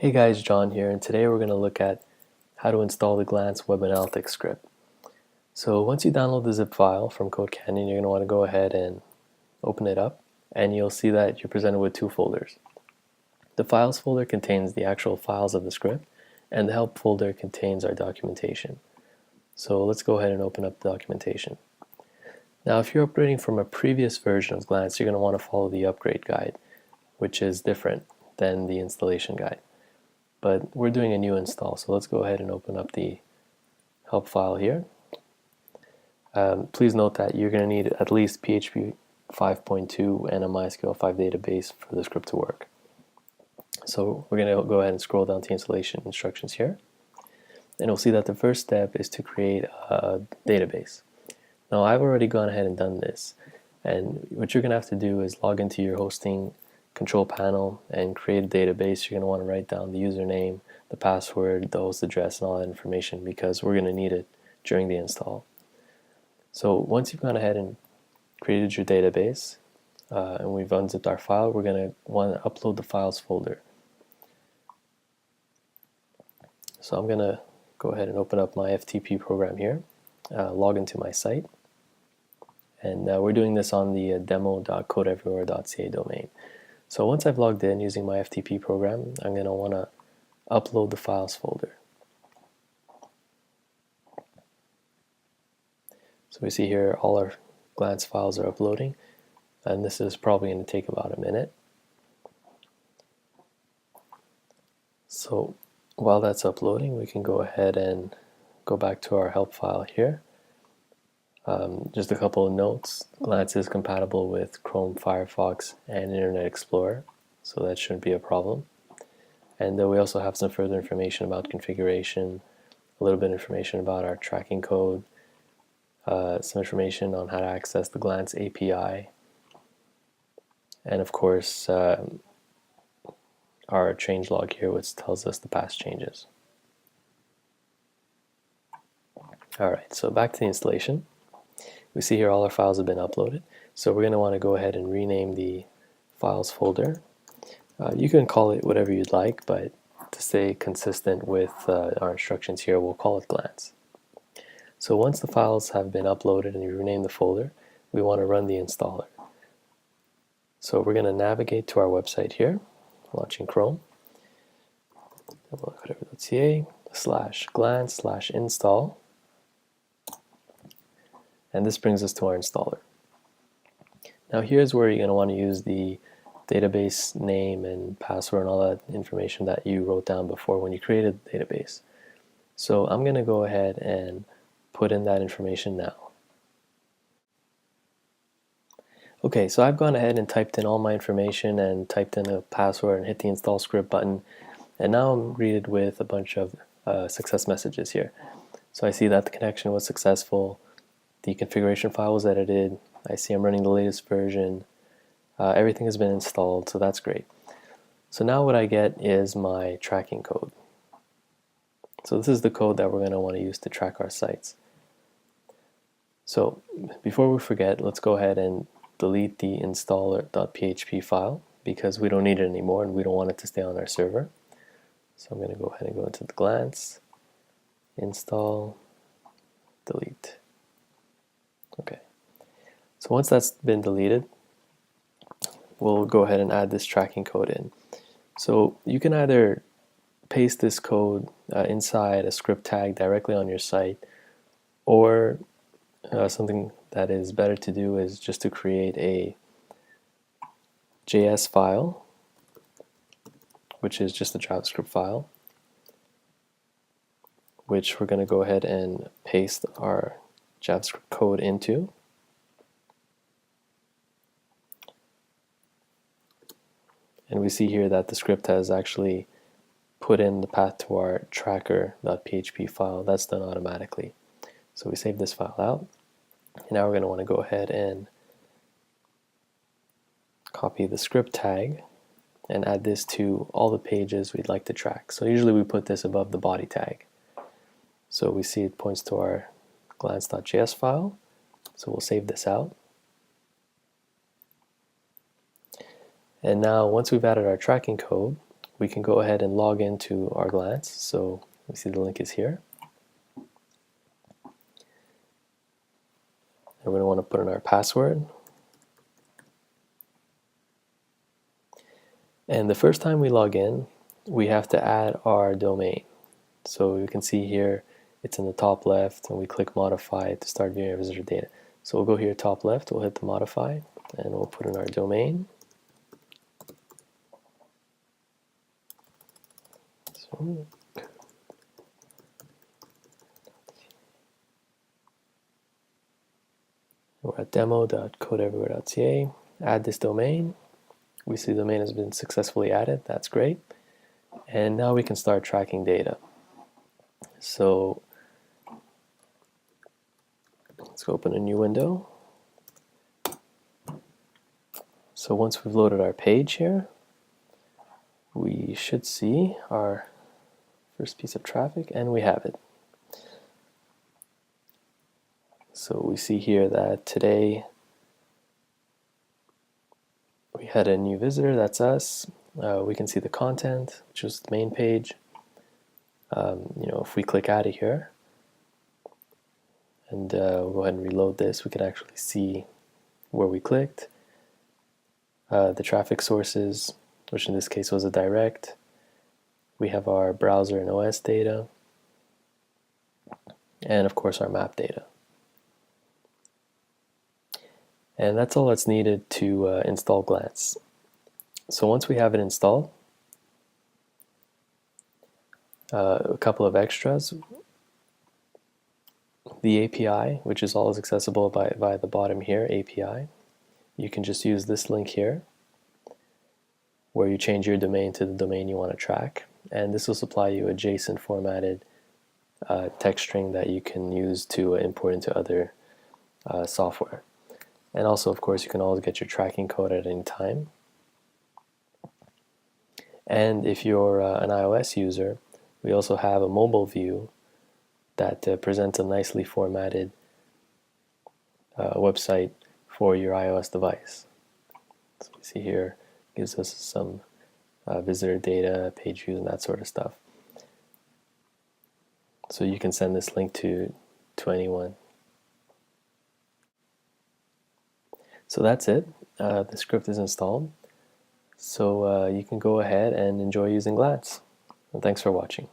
Hey guys, John here, and today we're going to look at how to install the Glance Web Analytics script. So once you download the zip file from CodeCanyon, you're going to want to go ahead and open it up, and you'll see that you're presented with two folders. The Files folder contains the actual files of the script, and the Help folder contains our documentation. So let's go ahead and open up the documentation. Now if you're upgrading from a previous version of Glance, you're going to want to follow the upgrade guide, which is different than the installation guide. But we're doing a new install, so let's go ahead and open up the help file here. Please note that you're going to need at least PHP 5.2 and a MySQL 5 database for the script to work. So we're going to go ahead and scroll down to installation instructions here, and you'll see that the first step is to create a database. Now I've already gone ahead and done this, and what you're going to have to do is log into your hosting control panel and create a database. You're going to want to write down the username, the password, the host address, and all that information because we're going to need it during the install. So once you've gone ahead and created your database and we've unzipped our file, we're going to want to upload the files folder. So I'm going to go ahead and open up my FTP program here, log into my site, and we're doing this on the demo.codeeverywhere.ca domain. So once I've logged in using my FTP program, I'm going to want to upload the files folder. So we see here all our Glance files are uploading, and this is probably going to take about a minute. So while that's uploading, we can go ahead and go back to our help file here. Just a couple of notes. Glance is compatible with Chrome, Firefox, and Internet Explorer, so that shouldn't be a problem. And we also have some further information about configuration, a little bit of information about our tracking code, some information on how to access the Glance API, and of course our changelog here, which tells us the past changes. Alright, so back to the installation. We see here all our files have been uploaded, so we're going to want to go ahead and rename the files folder. You can call it whatever you'd like, but to stay consistent with our instructions here, we'll call it Glance. So once the files have been uploaded and you rename the folder, we want to run the installer. So we're going to navigate to our website here, launching Chrome, www.codeeverywhere.ca/glance/install. And this brings us to our installer. Now here's where you're going to want to use the database name and password and all that information that you wrote down before when you created the database. So I'm going to go ahead and put in that information now. Okay, so I've gone ahead and typed in all my information and typed in a password and hit the install script button, and now I'm greeted with a bunch of success messages here. So I see that the connection was successful, the configuration file was edited, I see I'm running the latest version, everything has been installed, so that's great. So now what I get is my tracking code. So this is the code that we're going to want to use to track our sites. So before we forget, let's go ahead and delete the installer.php file because we don't need it anymore and we don't want it to stay on our server. So I'm going to go ahead and go into the Glance, install, delete. Okay, so once that's been deleted, we'll go ahead and add this tracking code in. So you can either paste this code inside a script tag directly on your site, or something that is better to do is just to create a JS file, which is just a JavaScript file, which we're going to go ahead and paste our JavaScript code into. And we see here that the script has actually put in the path to our tracker.php file. That's done automatically. So we save this file out. And now we're going to want to go ahead and copy the script tag and add this to all the pages we'd like to track. So usually we put this above the body tag. So we see it points to our glance.js file. So we'll save this out. And now once we've added our tracking code, we can go ahead and log into our Glance. So we see the link is here. And we're going to want to put in our password. And the first time we log in, we have to add our domain. So you can see here, it's in the top left, and we click modify to start viewing our visitor data. So we'll go here top left, we'll hit the modify, and we'll put in our domain. So, we're at demo.codeeverywhere.ca. Add this domain. We see the domain has been successfully added. That's great. And now we can start tracking data. So let's go open a new window. So once we've loaded our page here, we should see our first piece of traffic, and we have it. So we see here that today we had a new visitor, that's us. We can see the content, which is the main page. If we click out of here and we'll go ahead and reload this, we can actually see where we clicked, the traffic sources, which in this case was a direct. We have our browser and OS data, and of course our map data. And that's all that's needed to install Glance. So once we have it installed, a couple of extras. The API, which is always accessible via the bottom here, API. You can just use this link here, where you change your domain to the domain you want to track. And this will supply you a JSON formatted text string that you can use to import into other software. And also, of course, you can always get your tracking code at any time. And if you're an iOS user, we also have a mobile view that presents a nicely formatted website for your iOS device. So we see here, gives us some visitor data, page views, and that sort of stuff. So you can send this link to anyone. So that's it. The script is installed. So you can go ahead and enjoy using Glance. And thanks for watching.